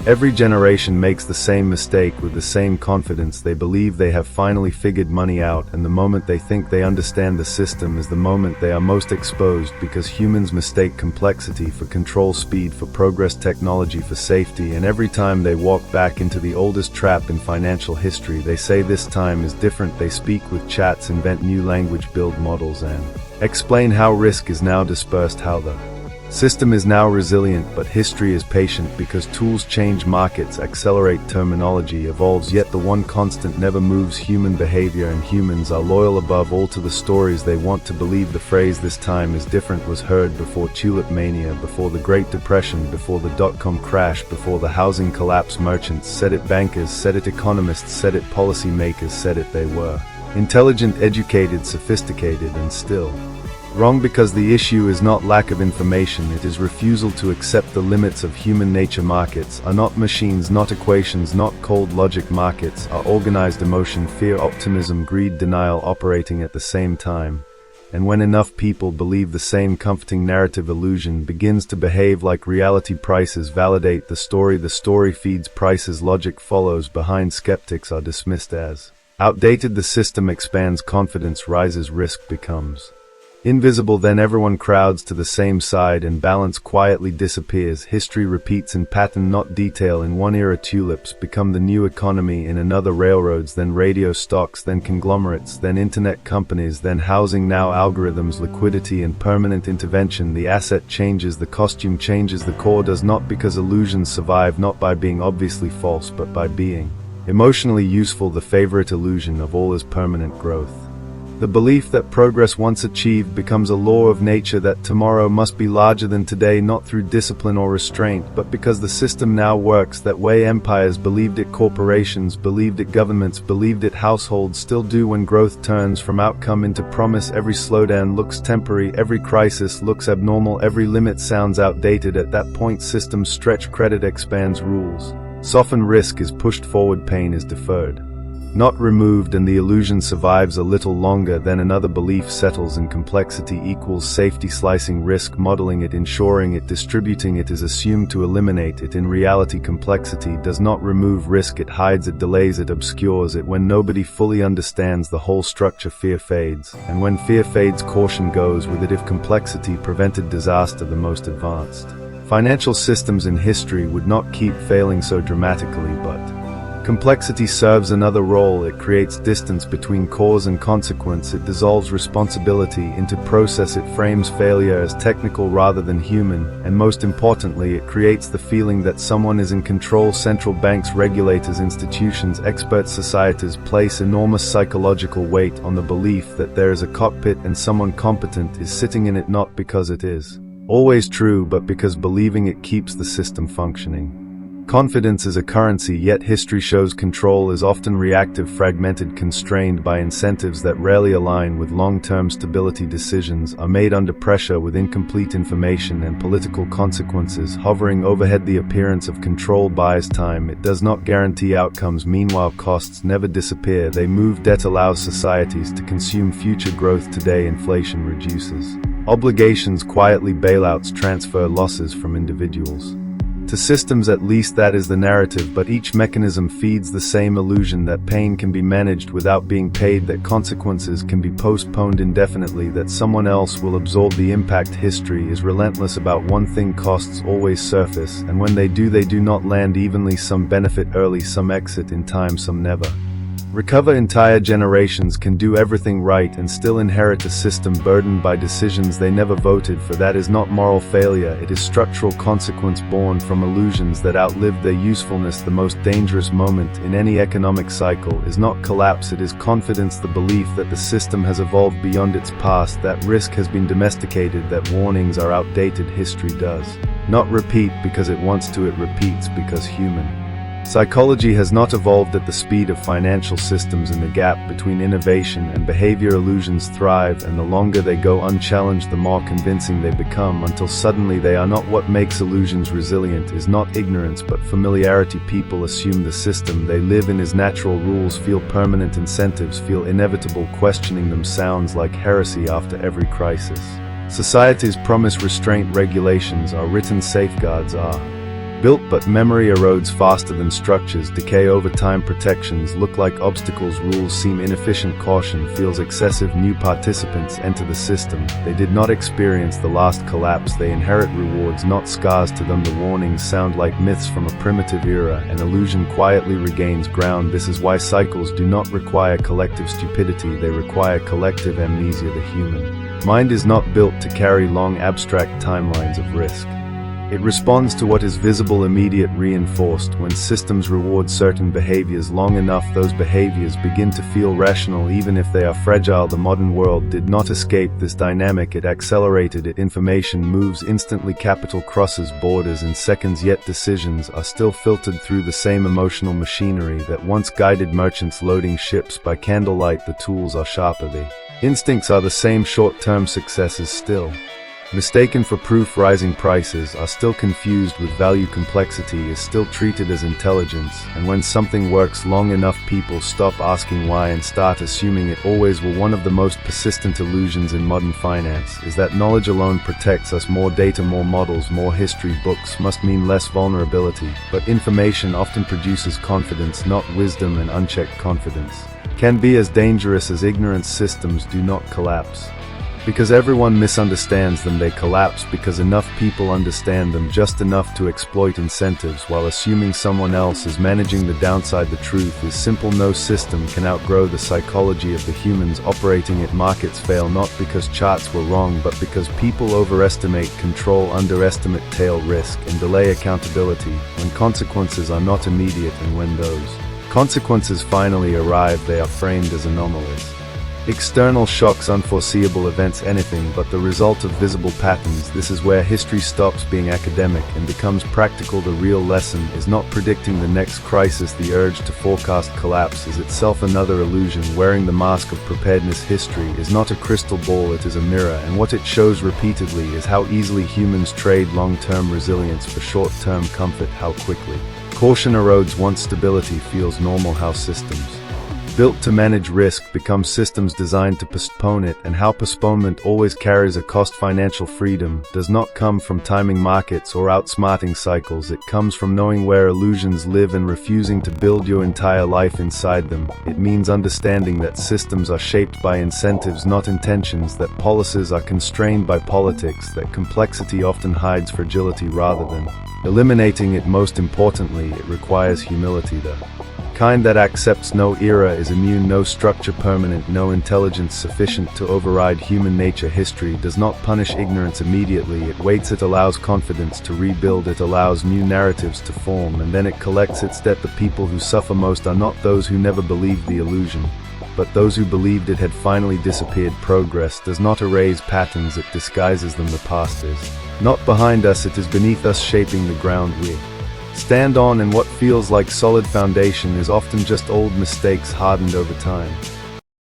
Every generation makes the same mistake with the same confidence. They believe they have finally figured money out, and the moment they think they understand the system is the moment they are most exposed, because humans mistake complexity for control, speed for progress, technology for safety, and every time they walk back into the oldest trap in financial history, they say this time is different. They speak with chats, invent new language, build models, and explain how risk is now dispersed, how the system is now resilient, but history is patient because tools change, markets accelerate, terminology evolves, yet the one constant never moves: human behavior, and humans are loyal above all to the stories they want to believe. The phrase "this time is different" was heard before tulip mania, before the Great Depression, before the dot-com crash, before the housing collapse. Merchants said it, bankers said it, economists said it, policymakers said it. They were intelligent, educated, sophisticated, and still wrong, because the issue is not lack of information, it is refusal to accept the limits of human nature. Markets are not machines, not equations, not cold logic. Markets are organized emotion, fear, optimism, greed, denial operating at the same time. And when enough people believe the same comforting narrative, illusion begins to behave like reality. Prices validate the story feeds prices, logic follows behind. Skeptics are dismissed as outdated. The system expands, confidence rises, risk becomes invisible. Then everyone crowds to the same side and balance quietly disappears. History repeats in pattern, not detail. In one era tulips become the new economy, in another railroads, then radio stocks, then conglomerates, then internet companies, then housing, now algorithms, liquidity and permanent intervention. The asset changes, the costume changes, the core does not, because illusions survive not by being obviously false but by being emotionally useful. The favorite illusion of all is permanent growth. The belief that progress once achieved becomes a law of nature, that tomorrow must be larger than today, not through discipline or restraint, but because the system now works that way. Empires believed it, corporations believed it, governments believed it, households still do. When growth turns from outcome into promise, every slowdown looks temporary, every crisis looks abnormal, every limit sounds outdated. At that point, systems stretch, credit expands, rules soften, risk is pushed forward, pain is deferred, not removed, and the illusion survives a little longer. Then another belief settles, and complexity equals safety. Slicing risk, modeling it, ensuring it, distributing it is assumed to eliminate it. In reality, complexity does not remove risk, it hides it, delays it, obscures it. When nobody fully understands the whole structure, fear fades, and when fear fades, caution goes with it. If complexity prevented disaster, the most advanced financial systems in history would not keep failing so dramatically, but complexity serves another role. It creates distance between cause and consequence. It dissolves responsibility into process. It frames failure as technical rather than human. And most importantly, it creates the feeling that someone is in control. Central banks, regulators, institutions, experts, societies place enormous psychological weight on the belief that there is a cockpit and someone competent is sitting in it, not because it is always true, but because believing it keeps the system functioning. Confidence is a currency, yet history shows control is often reactive, fragmented, constrained by incentives that rarely align with long-term stability. Decisions are made under pressure, with incomplete information and political consequences hovering overhead. The appearance of control buys time, it does not guarantee outcomes. Meanwhile, costs never disappear, they move. Debt allows societies to consume future growth. Today, inflation reduces obligations quietly, bailouts transfer losses from individuals to systems. At least that is the narrative, but each mechanism feeds the same illusion: that pain can be managed without being paid, that consequences can be postponed indefinitely, that someone else will absorb the impact. History is relentless about one thing: costs always surface, and when they do not land evenly. Some benefit early, some exit in time, some never recover. Entire generations can do everything right and still inherit a system burdened by decisions they never voted for. That is not moral failure, it is structural consequence born from illusions that outlived their usefulness. The most dangerous moment in any economic cycle is not collapse, it is confidence, the belief that the system has evolved beyond its past, that risk has been domesticated, that warnings are outdated. History does not repeat because it wants to, it repeats because human psychology has not evolved at the speed of financial systems. In the gap between innovation and behavior, illusions thrive, and the longer they go unchallenged, the more convincing they become, until suddenly they are not. What makes illusions resilient is not ignorance but familiarity. People assume the system they live in is natural. Rules feel permanent, incentives feel inevitable. Questioning them sounds like heresy after every crisis. Societies promise restraint, regulations are written, safeguards are Built but memory erodes faster than structures decay over time. Protections look like obstacles, rules seem inefficient, caution feels excessive. New participants enter the system. They did not experience the last collapse. They inherit rewards, not scars. To them the warnings sound like myths from a primitive era. An illusion quietly regains ground. This is why cycles do not require collective stupidity, they require collective amnesia. The human mind is not built to carry long abstract timelines of risk. It responds to what is visible, immediate, reinforced. When systems reward certain behaviors long enough, those behaviors begin to feel rational even if they are fragile. The modern world did not escape this dynamic, it accelerated it. Information moves instantly, capital crosses borders in seconds, yet decisions are still filtered through the same emotional machinery that once guided merchants loading ships. By candlelight the tools are sharper, the instincts are the same, short-term successes still mistaken for proof. Rising prices are still confused with value. Complexity is still treated as intelligence, and when something works long enough, people stop asking why and start assuming it always will. One of the most persistent illusions in modern finance is that knowledge alone protects us. More data, more models, more history books must mean less vulnerability, but information often produces confidence, not wisdom, and unchecked confidence can be as dangerous as ignorance. Systems do not collapse because everyone misunderstands them, they collapse because enough people understand them, just enough to exploit incentives while assuming someone else is managing the downside. The truth is simple: no system can outgrow the psychology of the humans operating it. Markets fail not because charts were wrong, but because people overestimate control, underestimate tail risk, and delay accountability. When consequences are not immediate, and when those consequences finally arrive, they are framed as anomalies. External shocks, unforeseeable events, anything but the result of visible patterns. This is where history stops being academic and becomes practical. The real lesson is not predicting the next crisis. The urge to forecast collapse is itself another illusion. Wearing the mask of preparedness. History is not a crystal ball, it is a mirror, and what it shows repeatedly is how easily humans trade long-term resilience for short-term comfort, how quickly caution erodes once stability feels normal, how systems built to manage risk become systems designed to postpone it, and how postponement always carries a cost. Financial freedom does not come from timing markets or outsmarting cycles, it comes from knowing where illusions live and refusing to build your entire life inside them. It means understanding that systems are shaped by incentives, not intentions, that policies are constrained by politics, that complexity often hides fragility rather than eliminating it. Most importantly, it requires humility, the kind that accepts no era is immune, no structure permanent, no intelligence sufficient to override human nature. History does not punish ignorance immediately, it waits, it allows confidence to rebuild, it allows new narratives to form, and then it collects its debt. The people who suffer most are not those who never believed the illusion, but those who believed it had finally disappeared. Progress does not erase patterns, it disguises them. The past is not behind us, it is beneath us, shaping the ground we stand on, and what feels like solid foundation is often just old mistakes hardened over time.